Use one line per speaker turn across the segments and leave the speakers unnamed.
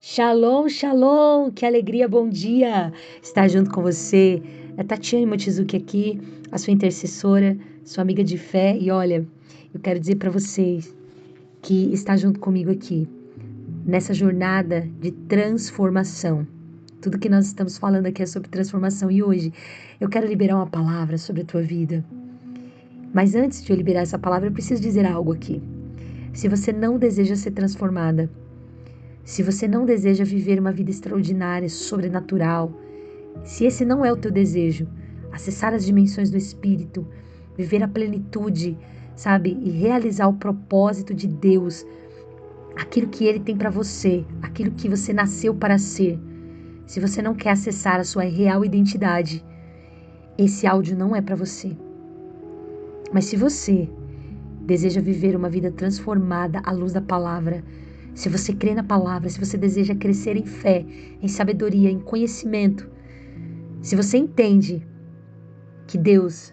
Shalom, shalom, que alegria, bom dia estar junto com você. É Tatiane Mochizuki aqui, a sua intercessora, sua amiga de fé. E olha, eu quero dizer para vocês que está junto comigo aqui, nessa jornada de transformação. Tudo que nós estamos falando aqui é sobre transformação e hoje eu quero liberar uma palavra sobre a tua vida. Mas antes de eu liberar essa palavra, eu preciso dizer algo aqui. Se você não deseja ser transformada, se você não deseja viver uma vida extraordinária, sobrenatural, se esse não é o teu desejo, acessar as dimensões do Espírito, viver a plenitude, sabe? E realizar o propósito de Deus, aquilo que Ele tem para você, aquilo que você nasceu para ser. Se você não quer acessar a sua real identidade, esse áudio não é para você. Mas se você deseja viver uma vida transformada à luz da palavra, se você crê na palavra, se você deseja crescer em fé, em sabedoria, em conhecimento, se você entende que Deus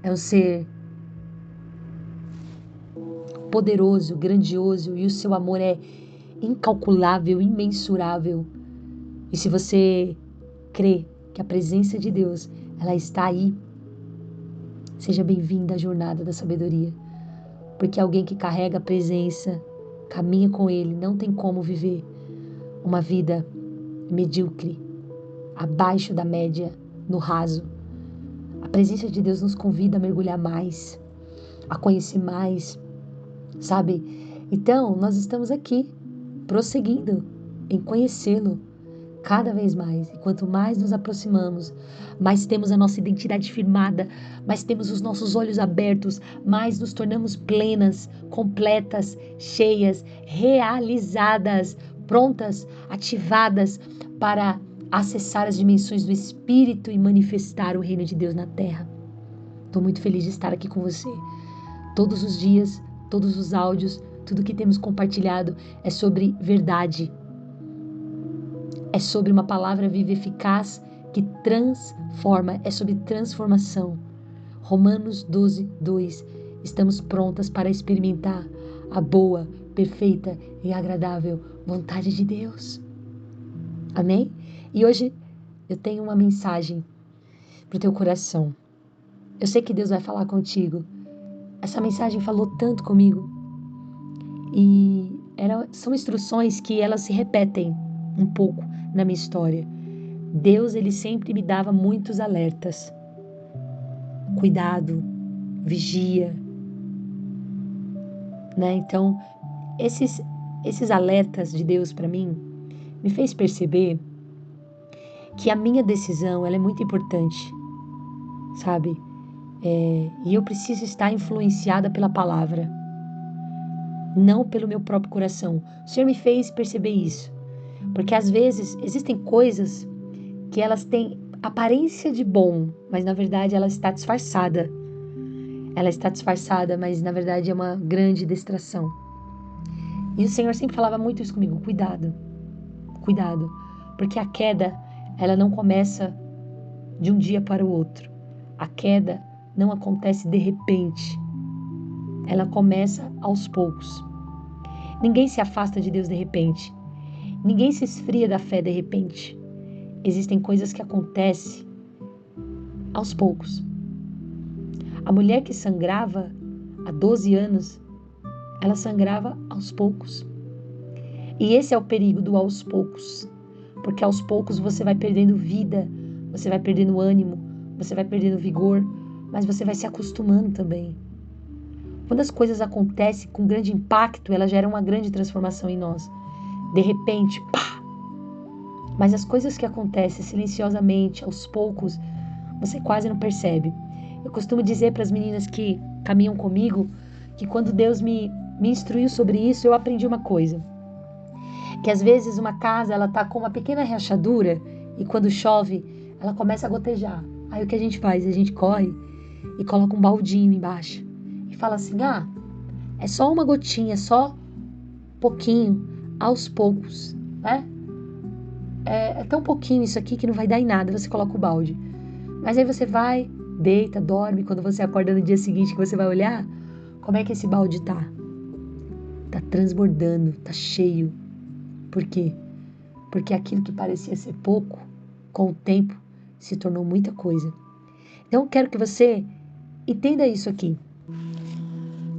é um ser poderoso, grandioso e o seu amor é incalculável, imensurável, e se você crê que a presença de Deus, ela está aí, seja bem-vinda à jornada da sabedoria, porque alguém que carrega a presença, caminha com Ele, não tem como viver uma vida medíocre, abaixo da média, no raso. A presença de Deus nos convida a mergulhar mais, a conhecer mais, sabe? Então, nós estamos aqui, prosseguindo em conhecê-lo cada vez mais. E quanto mais nos aproximamos, mais temos a nossa identidade firmada, mais temos os nossos olhos abertos, mais nos tornamos plenas, completas, cheias, realizadas, prontas, ativadas para acessar as dimensões do Espírito e manifestar o reino de Deus na terra. Estou muito feliz de estar aqui com você. Todos os dias, todos os áudios, tudo que temos compartilhado é sobre verdade. É sobre uma palavra viva e eficaz que transforma, é sobre transformação. Romanos 12, 2. Estamos prontas para experimentar a boa, perfeita e agradável vontade de Deus. Amém? E hoje eu tenho uma mensagem para o teu coração. Eu sei que Deus vai falar contigo. Essa mensagem falou tanto comigo. E são instruções que elas se repetem um pouco na minha história. Deus, Ele sempre me dava muitos alertas. Cuidado, vigia. Né? Então, esses alertas de Deus para mim me fez perceber que a minha decisão ela é muito importante, sabe? E eu preciso estar influenciada pela palavra, não pelo meu próprio coração. O Senhor me fez perceber isso, porque às vezes existem coisas que elas têm aparência de bom, mas na verdade ela está disfarçada. Ela está disfarçada, mas na verdade é uma grande distração. E o Senhor sempre falava muito isso comigo: cuidado, cuidado, porque a queda, ela não começa de um dia para o outro. A queda não acontece de repente. Ela começa aos poucos. Ninguém se afasta de Deus de repente. Ninguém se esfria da fé de repente. Existem coisas que acontecem aos poucos. A mulher que sangrava há 12 anos, ela sangrava aos poucos. E esse é o perigo do aos poucos. Porque aos poucos você vai perdendo vida, você vai perdendo ânimo, você vai perdendo vigor, mas você vai se acostumando também. Quando as coisas acontecem com grande impacto, elas geram uma grande transformação em nós. De repente, pá! Mas as coisas que acontecem silenciosamente, aos poucos, você quase não percebe. Eu costumo dizer para as meninas que caminham comigo que quando Deus me instruiu sobre isso, eu aprendi uma coisa. Que às vezes uma casa ela tá com uma pequena rachadura e quando chove, ela começa a gotejar. Aí o que a gente faz? A gente corre e coloca um baldinho embaixo. E fala assim, é só uma gotinha, é só pouquinho, aos poucos, né? É tão pouquinho isso aqui que não vai dar em nada, você coloca o balde. Mas aí você vai, deita, dorme, quando você acorda no dia seguinte que você vai olhar, como é que esse balde tá? Tá transbordando, tá cheio. Por quê? Porque aquilo que parecia ser pouco, com o tempo, se tornou muita coisa. Então eu quero que você entenda isso aqui.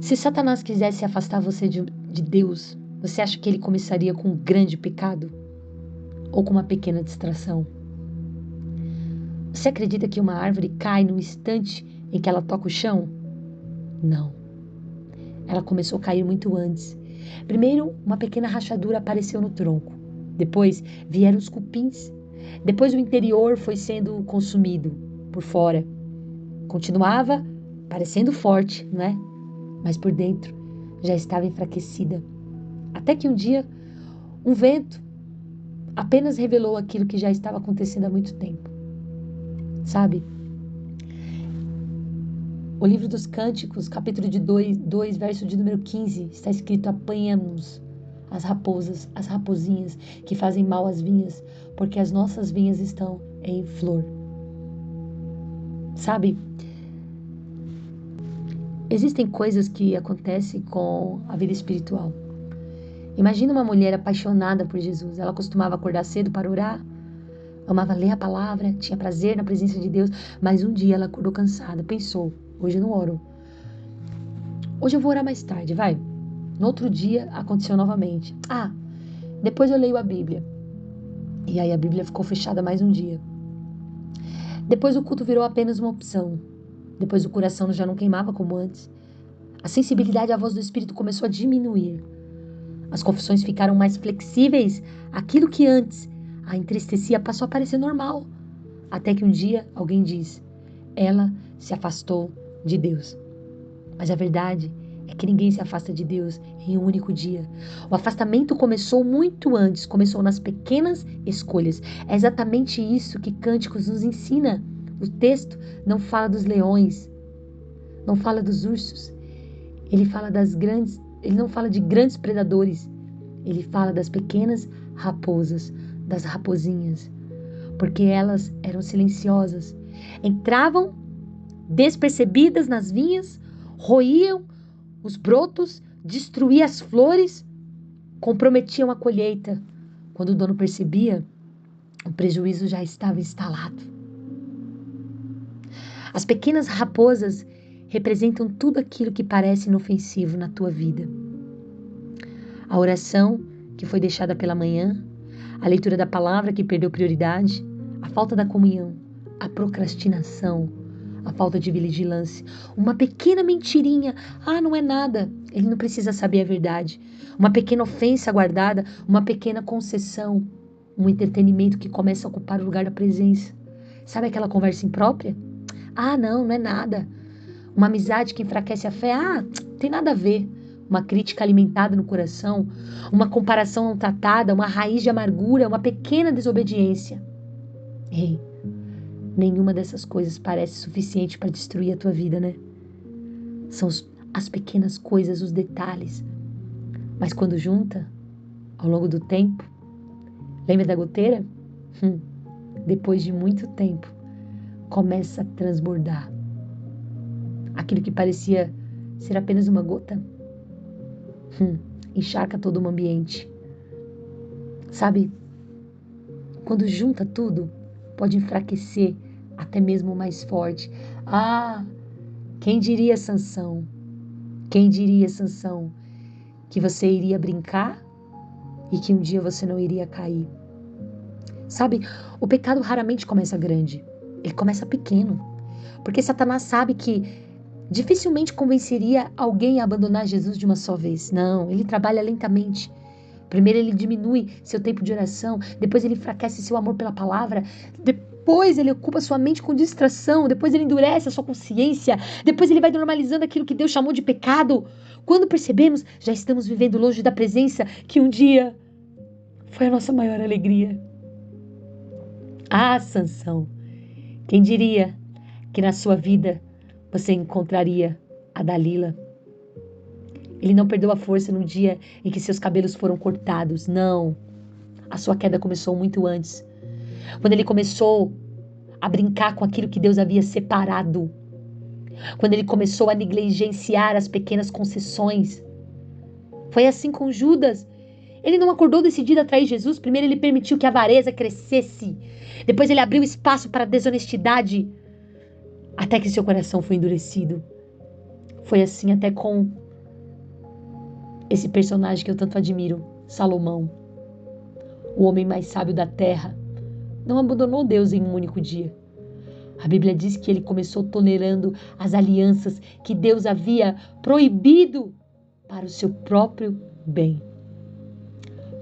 Se Satanás quisesse afastar você de Deus, você acha que ele começaria com um grande pecado? Ou com uma pequena distração? Você acredita que uma árvore cai no instante em que ela toca o chão? Não. Ela começou a cair muito antes. Primeiro, uma pequena rachadura apareceu no tronco. Depois, vieram os cupins. Depois, o interior foi sendo consumido por fora. Continuava parecendo forte, não é? Mas por dentro já estava enfraquecida. Até que um dia, um vento apenas revelou aquilo que já estava acontecendo há muito tempo. Sabe? O livro dos Cânticos, capítulo de 2, verso de número 15, está escrito: apanhamos as raposas, as raposinhas que fazem mal às vinhas, porque as nossas vinhas estão em flor. Sabe? Existem coisas que acontecem com a vida espiritual. Imagina uma mulher apaixonada por Jesus. Ela costumava acordar cedo para orar, amava ler a palavra, tinha prazer na presença de Deus, mas um dia ela acordou cansada, pensou: hoje eu não oro. Hoje eu vou orar mais tarde, vai. No outro dia aconteceu novamente. Depois eu leio a Bíblia. E aí a Bíblia ficou fechada mais um dia. Depois o culto virou apenas uma opção. Depois o coração já não queimava como antes. A sensibilidade à voz do Espírito começou a diminuir. As confissões ficaram mais flexíveis. Aquilo que antes a entristecia passou a parecer normal. Até que um dia alguém diz: ela se afastou de Deus. Mas a verdade é que ninguém se afasta de Deus em um único dia. O afastamento começou muito antes, começou nas pequenas escolhas. É exatamente isso que Cânticos nos ensina. O texto não fala dos leões, não fala dos ursos. Ele não fala de grandes predadores. Ele fala das pequenas raposas, das raposinhas, porque elas eram silenciosas. Entravam despercebidas nas vinhas, roíam os brotos, destruíam as flores, comprometiam a colheita. Quando o dono percebia, o prejuízo já estava instalado. As pequenas raposas representam tudo aquilo que parece inofensivo na tua vida. A oração que foi deixada pela manhã, a leitura da palavra que perdeu prioridade, a falta da comunhão, a procrastinação, a falta de vigilância, uma pequena mentirinha, não é nada, ele não precisa saber a verdade, uma pequena ofensa guardada, uma pequena concessão, um entretenimento que começa a ocupar o lugar da presença. Sabe aquela conversa imprópria? Não é nada. Uma amizade que enfraquece a fé, tem nada a ver. Uma crítica alimentada no coração, uma comparação não tratada, uma raiz de amargura, uma pequena desobediência. Ei, nenhuma dessas coisas parece suficiente para destruir a tua vida, né? São as pequenas coisas, os detalhes. Mas quando junta, ao longo do tempo, lembra da goteira? Depois de muito tempo, começa a transbordar. Aquilo que parecia ser apenas uma gota, encharca todo o ambiente. Sabe, quando junta tudo, pode enfraquecer até mesmo o mais forte. Quem diria, Sansão? Quem diria, Sansão, que você iria brincar e que um dia você não iria cair? Sabe, o pecado raramente começa grande, ele começa pequeno, porque Satanás sabe que dificilmente convenceria alguém a abandonar Jesus de uma só vez. Não, ele trabalha lentamente. Primeiro ele diminui seu tempo de oração, depois ele enfraquece seu amor pela palavra, depois ele ocupa sua mente com distração, depois ele endurece a sua consciência, depois ele vai normalizando aquilo que Deus chamou de pecado. Quando percebemos, já estamos vivendo longe da presença que um dia foi a nossa maior alegria. Sansão, quem diria que na sua vida você encontraria a Dalila? Ele não perdeu a força no dia em que seus cabelos foram cortados. Não. A sua queda começou muito antes. Quando ele começou a brincar com aquilo que Deus havia separado. Quando ele começou a negligenciar as pequenas concessões. Foi assim com Judas. Ele não acordou decidido a trair Jesus. Primeiro ele permitiu que a avareza crescesse. Depois ele abriu espaço para a desonestidade. Até que seu coração foi endurecido. Foi assim até com esse personagem que eu tanto admiro, Salomão. O homem mais sábio da terra. Não abandonou Deus em um único dia. A Bíblia diz que ele começou tolerando as alianças que Deus havia proibido para o seu próprio bem.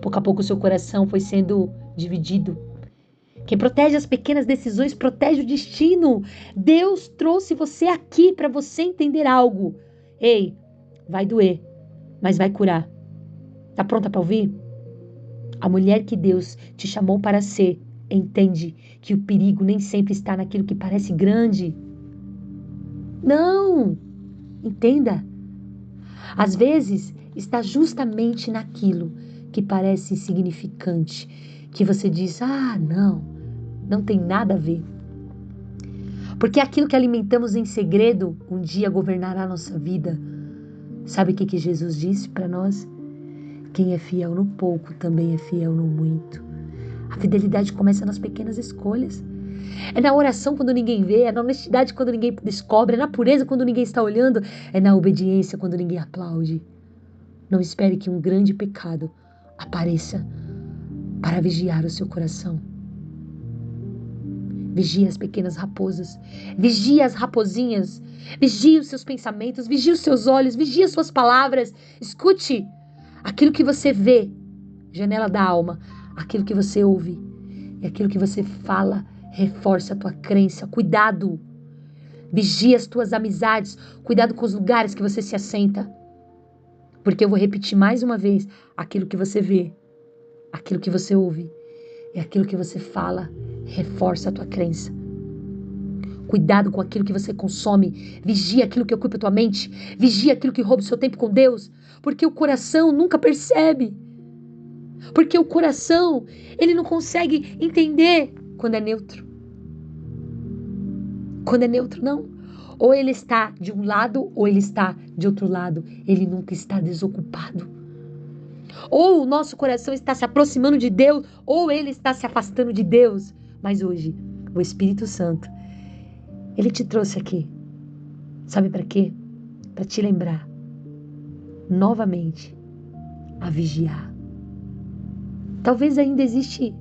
Pouco a pouco o seu coração foi sendo dividido. Quem protege as pequenas decisões protege o destino. Deus trouxe você aqui para você entender algo. Ei, vai doer, mas vai curar. Tá pronta para ouvir? A mulher que Deus te chamou para ser entende que o perigo nem sempre está naquilo que parece grande. Não! Entenda. Às vezes está justamente naquilo que parece insignificante, que você diz, não tem nada a ver. Porque aquilo que alimentamos em segredo, um dia governará a nossa vida. Sabe o que Jesus disse para nós? Quem é fiel no pouco também é fiel no muito. A fidelidade começa nas pequenas escolhas. É na oração quando ninguém vê, é na honestidade quando ninguém descobre, é na pureza quando ninguém está olhando, é na obediência quando ninguém aplaude. Não espere que um grande pecado apareça para vigiar o seu coração. Vigie as pequenas raposas, vigie as raposinhas, vigie os seus pensamentos, vigie os seus olhos, vigie as suas palavras. Escute aquilo que você vê, janela da alma, aquilo que você ouve e aquilo que você fala, reforça a tua crença. Cuidado, vigie as tuas amizades, cuidado com os lugares que você se assenta. Porque eu vou repetir mais uma vez, aquilo que você vê, aquilo que você ouve e aquilo que você fala, reforça a tua crença. Cuidado com aquilo que você consome. Vigia aquilo que ocupa a tua mente. Vigia aquilo que rouba o seu tempo com Deus. Porque o coração nunca percebe. Porque o coração, ele não consegue entender quando é neutro. Quando é neutro, não. Ou ele está de um lado, ou ele está de outro lado. Ele nunca está desocupado. Ou o nosso coração está se aproximando de Deus, ou ele está se afastando de Deus. Mas hoje, o Espírito Santo, ele te trouxe aqui. Sabe para quê? Para te lembrar, novamente, a vigiar. Talvez ainda exista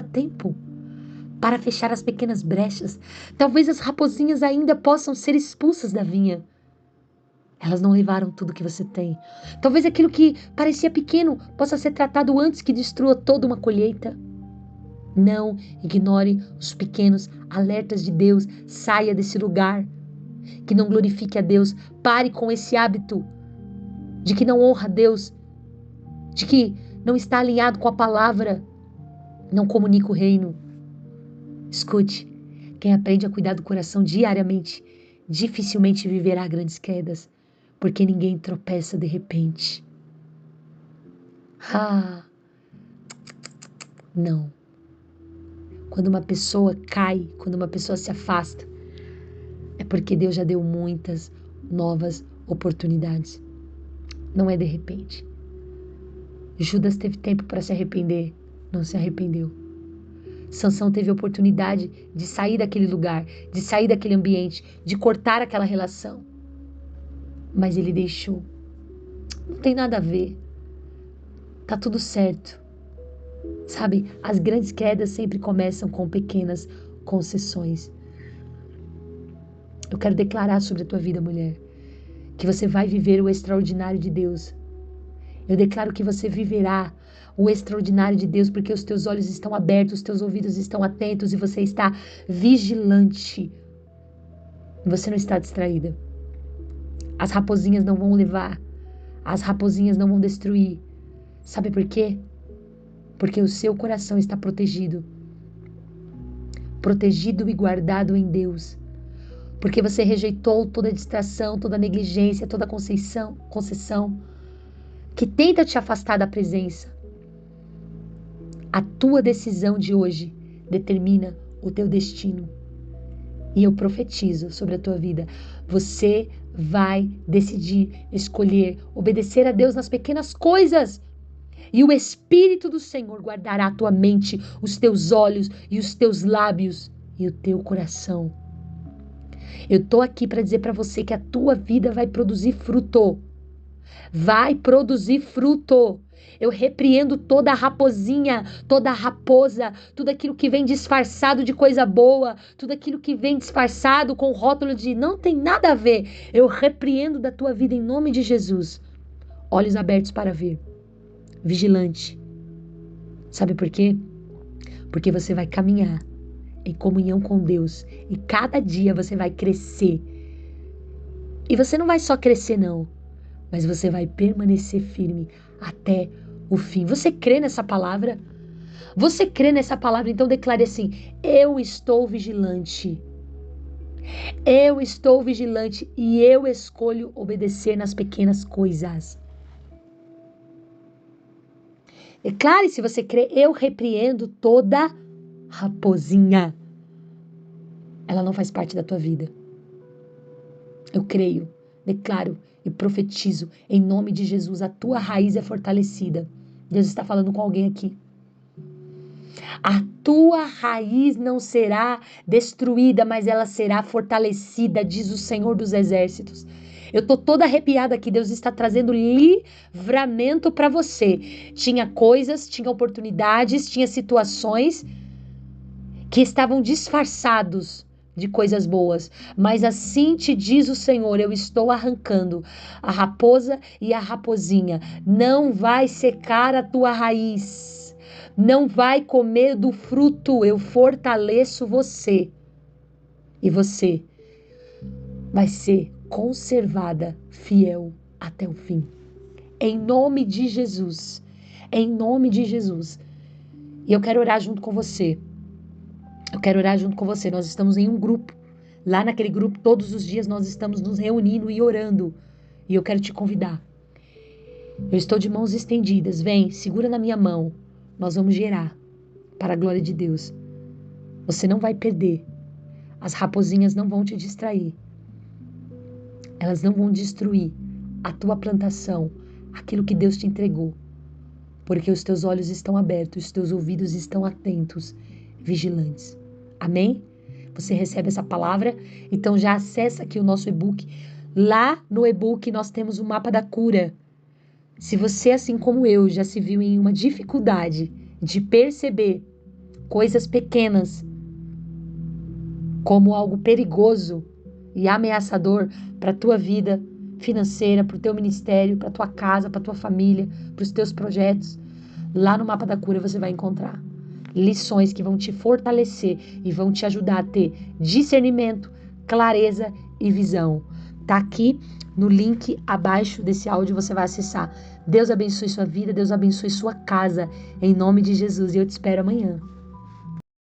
tempo para fechar as pequenas brechas. Talvez as raposinhas ainda possam ser expulsas da vinha. Elas não levaram tudo que você tem. Talvez aquilo que parecia pequeno possa ser tratado antes que destrua toda uma colheita. Não ignore os pequenos alertas de Deus. Saia desse lugar que não glorifique a Deus. Pare com esse hábito de que não honra a Deus, de que não está alinhado com a palavra, não comunica o reino. Escute, quem aprende a cuidar do coração diariamente, dificilmente viverá grandes quedas, porque ninguém tropeça de repente. Não. Quando uma pessoa cai, quando uma pessoa se afasta, é porque Deus já deu muitas novas oportunidades. Não é de repente. Judas teve tempo para se arrepender, não se arrependeu. Sansão teve a oportunidade de sair daquele lugar, de sair daquele ambiente, de cortar aquela relação. Mas ele deixou. Não tem nada a ver. Tá tudo certo. Sabe, as grandes quedas sempre começam com pequenas concessões. Eu quero declarar sobre a tua vida, mulher, que você vai viver o extraordinário de Deus. Eu declaro que você viverá o extraordinário de Deus, porque os teus olhos estão abertos, os teus ouvidos estão atentos e você está vigilante. Você não está distraída. As raposinhas não vão levar. As raposinhas não vão destruir. Sabe por quê? Porque o seu coração está protegido. Protegido e guardado em Deus. Porque você rejeitou toda distração, toda negligência, toda concessão que tenta te afastar da presença. A tua decisão de hoje determina o teu destino. E eu profetizo sobre a tua vida. Você vai decidir, escolher, obedecer a Deus nas pequenas coisas. E o Espírito do Senhor guardará a tua mente, os teus olhos e os teus lábios e o teu coração. Eu tô aqui para dizer para você que a tua vida vai produzir fruto. Vai produzir fruto. Eu repreendo toda a raposinha, toda a raposa, tudo aquilo que vem disfarçado de coisa boa, tudo aquilo que vem disfarçado com o rótulo de não tem nada a ver. Eu repreendo da tua vida em nome de Jesus. Olhos abertos para ver. Vigilante. Sabe por quê? Porque você vai caminhar em comunhão com Deus e cada dia você vai crescer. E você não vai só crescer não, mas você vai permanecer firme até o fim. Você crê nessa palavra? Você crê nessa palavra? Então declare assim: eu estou vigilante. Eu estou vigilante e eu escolho obedecer nas pequenas coisas. Declare se você crê: eu repreendo toda raposinha. Ela não faz parte da tua vida. Eu creio, declaro e profetizo em nome de Jesus, a tua raiz é fortalecida. Deus está falando com alguém aqui. A tua raiz não será destruída, mas ela será fortalecida, diz o Senhor dos Exércitos. Eu tô toda arrepiada aqui, Deus está trazendo livramento para você. Tinha coisas, tinha oportunidades, tinha situações que estavam disfarçados de coisas boas, mas assim te diz o Senhor, eu estou arrancando a raposa e a raposinha, não vai secar a tua raiz, não vai comer do fruto, eu fortaleço você, e você vai ser conservada, fiel até o fim, em nome de Jesus, em nome de Jesus. E eu quero orar junto com você. Eu quero orar junto com você. Nós estamos em um grupo. Lá naquele grupo, todos os dias nós estamos nos reunindo e orando. E eu quero te convidar. Eu estou de mãos estendidas. Vem, segura na minha mão. Nós vamos gerar para a glória de Deus. Você não vai perder. As raposinhas não vão te distrair. Elas não vão destruir a tua plantação, aquilo que Deus te entregou. Porque os teus olhos estão abertos, os teus ouvidos estão atentos, vigilantes. Amém? Você recebe essa palavra? Então já acessa aqui o nosso e-book. Lá no e-book nós temos o mapa da cura. Se você, assim como eu, já se viu em uma dificuldade de perceber coisas pequenas como algo perigoso e ameaçador para a tua vida financeira, para o teu ministério, para a tua casa, para a tua família, para os teus projetos, lá no mapa da cura você vai encontrar lições que vão te fortalecer e vão te ajudar a ter discernimento, clareza e visão. Tá aqui no link abaixo desse áudio, você vai acessar. Deus abençoe sua vida, Deus abençoe sua casa, em nome de Jesus, e eu te espero amanhã.